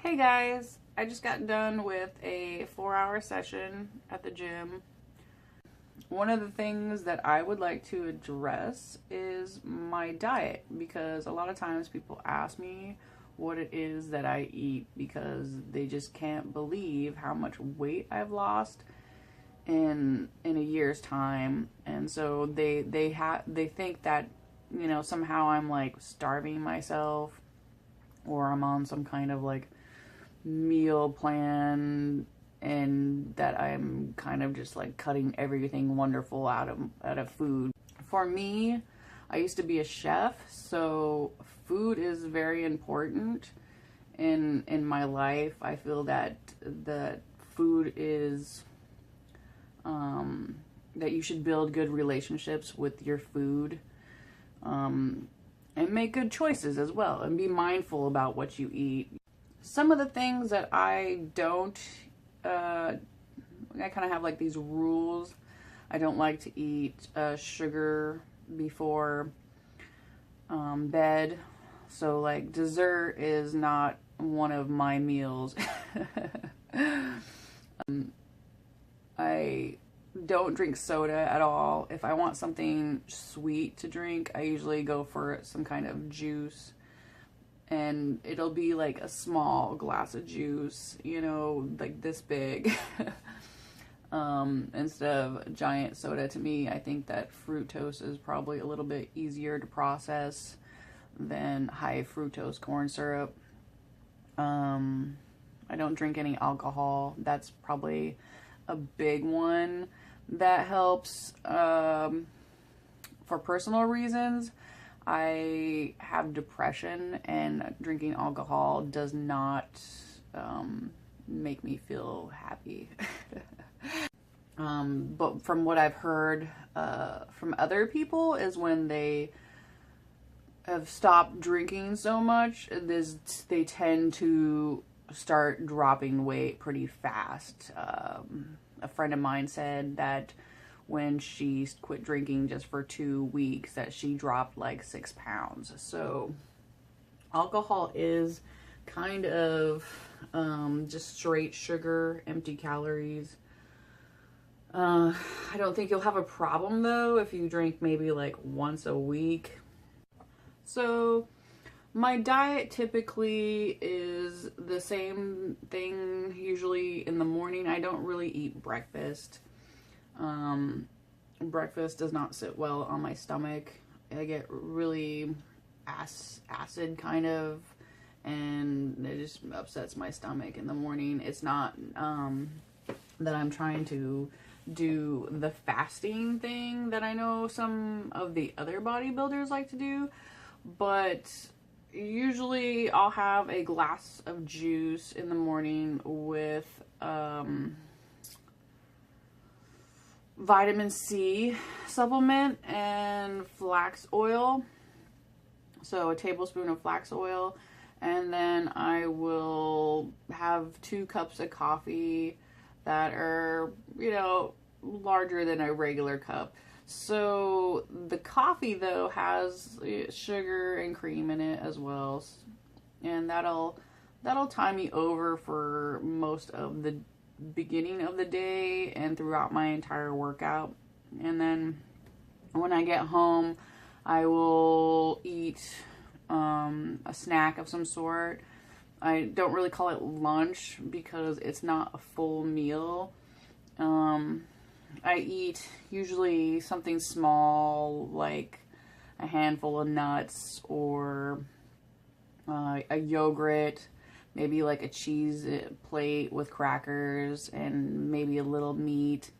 Hey guys, I just got done with a 4-hour session at the gym. One of the things that I would like to address is my diet, because a lot of times people ask me what it is that I eat because they just can't believe how much weight I've lost in a year's time. And so they think that, somehow I'm like starving myself, or I'm on some kind of like meal plan, and that I'm kind of just like cutting everything wonderful out of food. For me, I used to be a chef, so food is very important in my life. I feel that food is that you should build good relationships with your food, and make good choices as well, and be mindful about what you eat. Some of the things that I don't, I kind of have like these rules. I don't like to eat sugar before bed. So like dessert is not one of my meals. I don't drink soda at all. If I want something sweet to drink, I usually go for some kind of juice. And it'll be like a small glass of juice, like this big, instead of a giant soda. To me, I think that fructose is probably a little bit easier to process than high fructose corn syrup. I don't drink any alcohol. That's probably a big one that helps, for personal reasons. I have depression, and drinking alcohol does not make me feel happy. But from what I've heard from other people is when they have stopped drinking so much, they tend to start dropping weight pretty fast. A friend of mine said that when she quit drinking just for 2 weeks, that she dropped like 6 pounds. So alcohol is kind of just straight sugar, empty calories. I don't think you'll have a problem though if you drink maybe like once a week. So my diet typically is the same thing usually in the morning. I don't really eat breakfast. Breakfast does not sit well on my stomach. I get really acid kind of, and it just upsets my stomach in the morning. It's not that I'm trying to do the fasting thing that I know some of the other bodybuilders like to do, but usually I'll have a glass of juice in the morning with vitamin C supplement and flax oil. So a tablespoon of flax oil, and then I will have 2 cups of coffee that are, larger than a regular cup. So the coffee though has sugar and cream in it as well, and that'll tie me over for most of the beginning of the day and throughout my entire workout. And then when I get home, I will eat a snack of some sort. I don't really call it lunch because it's not a full meal. I eat usually something small, like a handful of nuts, or a yogurt, maybe like a cheese plate with crackers and maybe a little meat.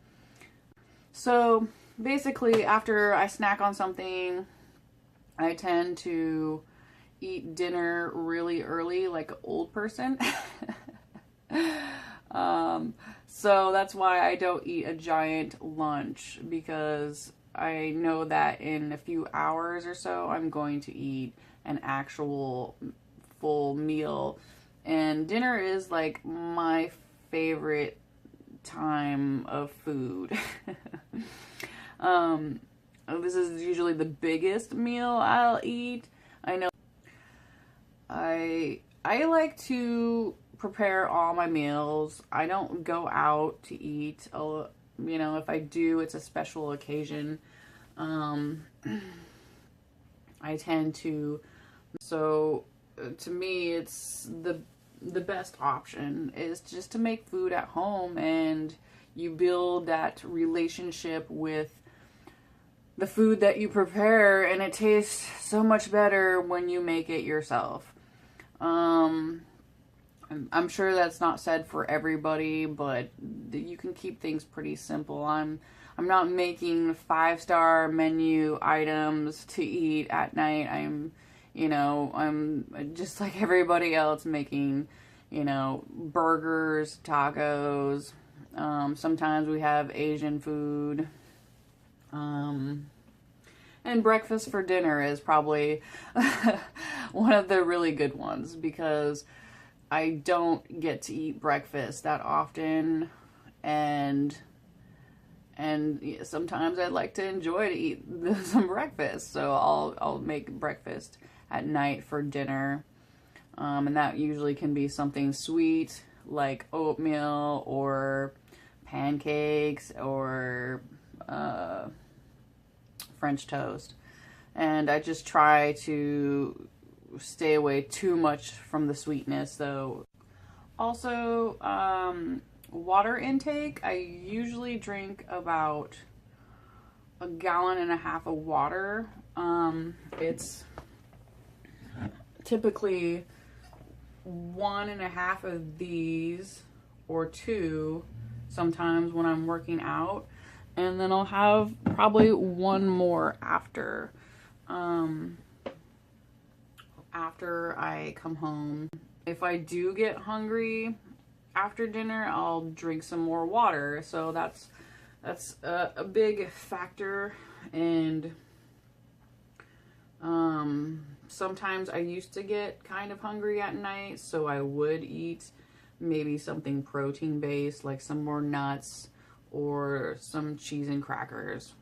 So basically, after I snack on something, I tend to eat dinner really early, like an old person. So that's why I don't eat a giant lunch, because I know that in a few hours or so, I'm going to eat an actual full meal. And dinner is like my favorite time of food. This is usually the biggest meal I'll eat. I know I like to prepare all my meals. I don't go out to eat. You know, if I do, it's a special occasion. I tend to, so to me, it's the best option is just to make food at home, and you build that relationship with the food that you prepare, and it tastes so much better when you make it yourself. I'm sure that's not said for everybody, but you can keep things pretty simple. I'm not making 5-star menu items to eat at night. I'm just like everybody else making, burgers, tacos. Sometimes we have Asian food. And breakfast for dinner is probably one of the really good ones, because I don't get to eat breakfast that often, and sometimes I'd like to enjoy to eat some breakfast, so I'll make breakfast at night for dinner, and that usually can be something sweet like oatmeal or pancakes or French toast. And I just try to stay away too much from the sweetness, though. Also, water intake. I usually drink about 1.5 gallons of water. It's typically 1.5 of these, or 2 sometimes when I'm working out, and then I'll have probably 1 more after I come home. If I do get hungry after dinner, I'll drink some more water. So that's a big factor. And sometimes I used to get kind of hungry at night, so I would eat maybe something protein based, like some more nuts or some cheese and crackers,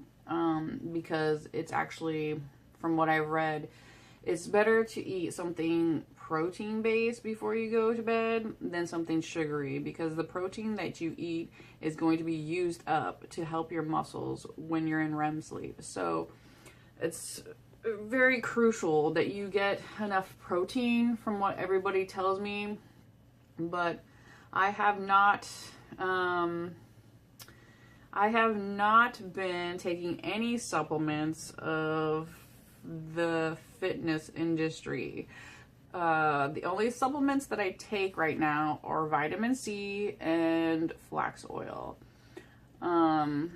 because it's actually, from what I've read, it's better to eat something protein based before you go to bed than something sugary, because the protein that you eat is going to be used up to help your muscles when you're in REM sleep. So it's very crucial that you get enough protein, from what everybody tells me. But I have not been taking any supplements of the fitness industry. The only supplements that I take right now are vitamin C and flax oil. To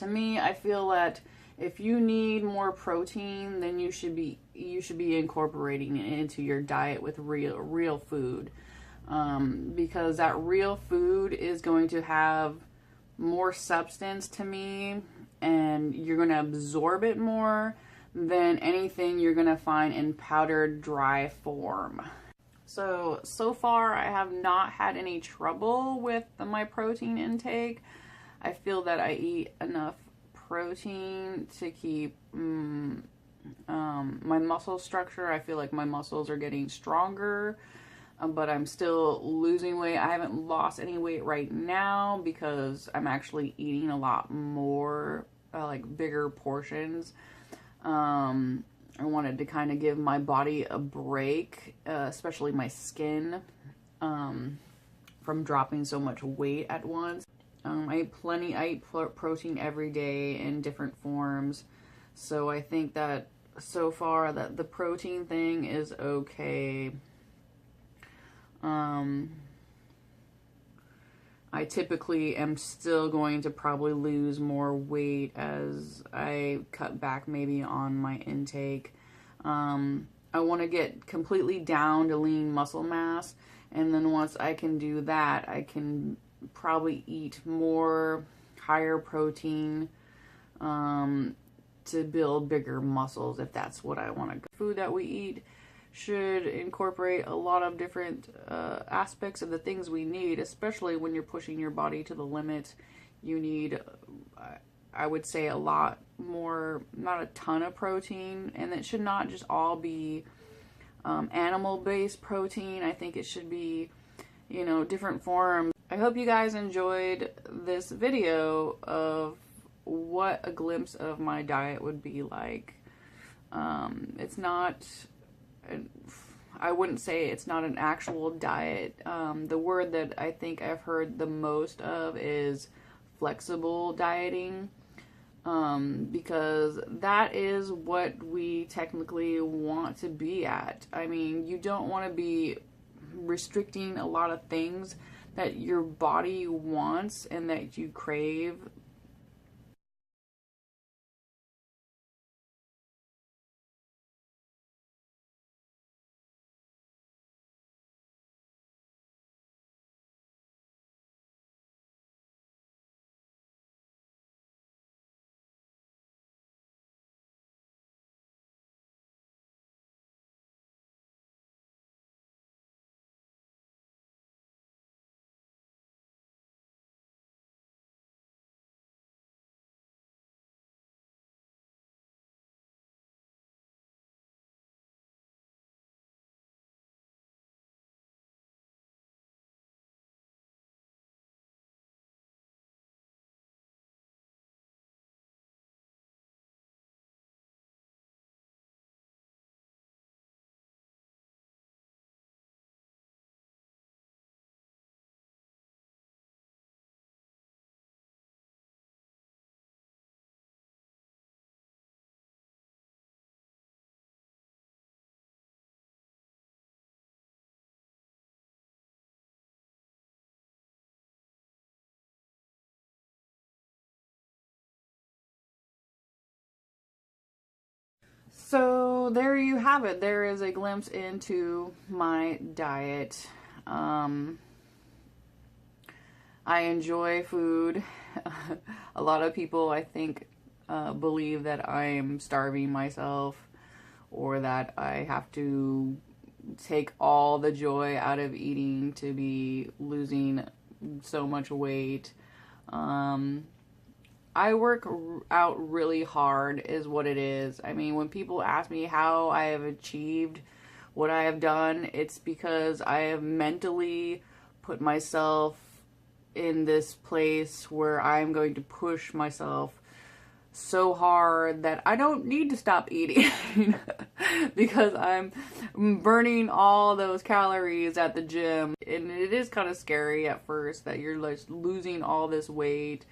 me, I feel that if you need more protein, then you should be incorporating it into your diet with real food, because that real food is going to have more substance to me, and you're going to absorb it more than anything you're going to find in powdered dry form. So far I have not had any trouble with my protein intake. I feel that I eat enough protein to keep my muscle structure. I feel like my muscles are getting stronger, but I'm still losing weight. I haven't lost any weight right now because I'm actually eating a lot more, like bigger portions. I wanted to kind of give my body a break, especially my skin, from dropping so much weight at once. I eat protein every day in different forms. So I think that so far that the protein thing is okay. I typically am still going to probably lose more weight as I cut back maybe on my intake. I want to get completely down to lean muscle mass, and then once I can do that, I can probably eat more higher protein to build bigger muscles, if that's what I want to. Food that we eat should incorporate a lot of different aspects of the things we need, especially when you're pushing your body to the limit. You need, I would say, a lot more, not a ton of protein, and it should not just all be animal-based protein. I think it should be, you know, different forms. I hope you guys enjoyed this video of what a glimpse of my diet would be like. It's not, I wouldn't say it's not an actual diet. The word that I think I've heard the most of is flexible dieting, because that is what we technically want to be at. I mean, you don't want to be restricting a lot of things that your body wants and that you crave. So there you have it. There is a glimpse into my diet. I enjoy food. A lot of people, I think, believe that I'm starving myself, or that I have to take all the joy out of eating to be losing so much weight. I work out really hard is what it is. I mean, when people ask me how I have achieved what I have done, it's because I have mentally put myself in this place where I'm going to push myself so hard that I don't need to stop eating because I'm burning all those calories at the gym. And it is kind of scary at first that you're like losing all this weight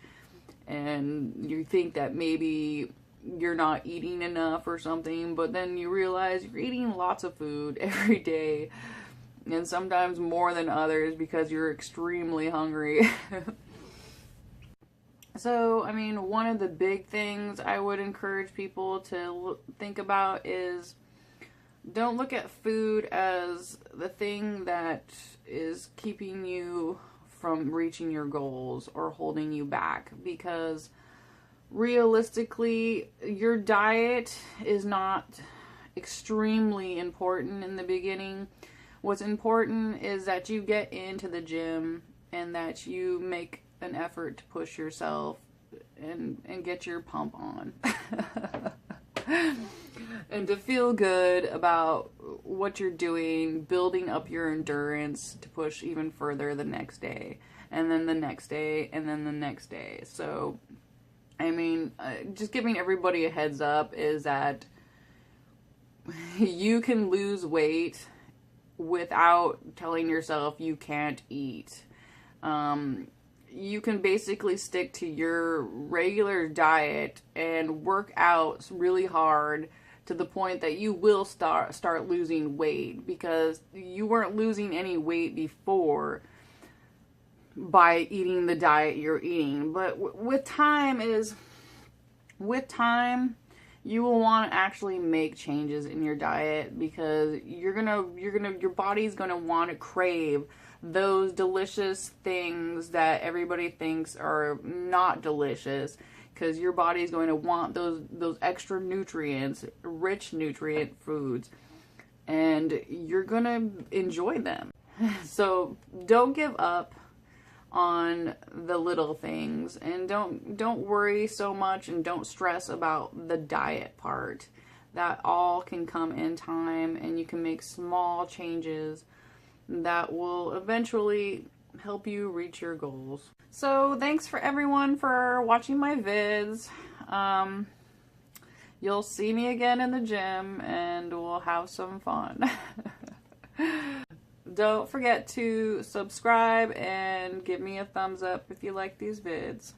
and you think that maybe you're not eating enough or something, but then you realize you're eating lots of food every day, and sometimes more than others because you're extremely hungry. So, I mean, one of the big things I would encourage people to think about is don't look at food as the thing that is keeping you from reaching your goals or holding you back, because realistically your diet is not extremely important in the beginning. What's important is that you get into the gym and that you make an effort to push yourself and get your pump on. And to feel good about what you're doing, building up your endurance to push even further the next day, and then the next day, and then the next day. So, I mean, just giving everybody a heads up is that you can lose weight without telling yourself you can't eat. You can basically stick to your regular diet and work out really hard to the point that you will start losing weight, because you weren't losing any weight before by eating the diet you're eating. But with time, you will want to actually make changes in your diet, because your body's gonna want to crave those delicious things that everybody thinks are not delicious, because your body's going to want those extra nutrients, rich nutrient foods, and you're gonna enjoy them. So don't give up on the little things, and don't worry so much, and don't stress about the diet part. that all can come in time, and you can make small changes that will eventually help you reach your goals. So thanks for everyone for watching my vids. You'll see me again in the gym and we'll have some fun. Don't forget to subscribe and give me a thumbs up if you like these vids.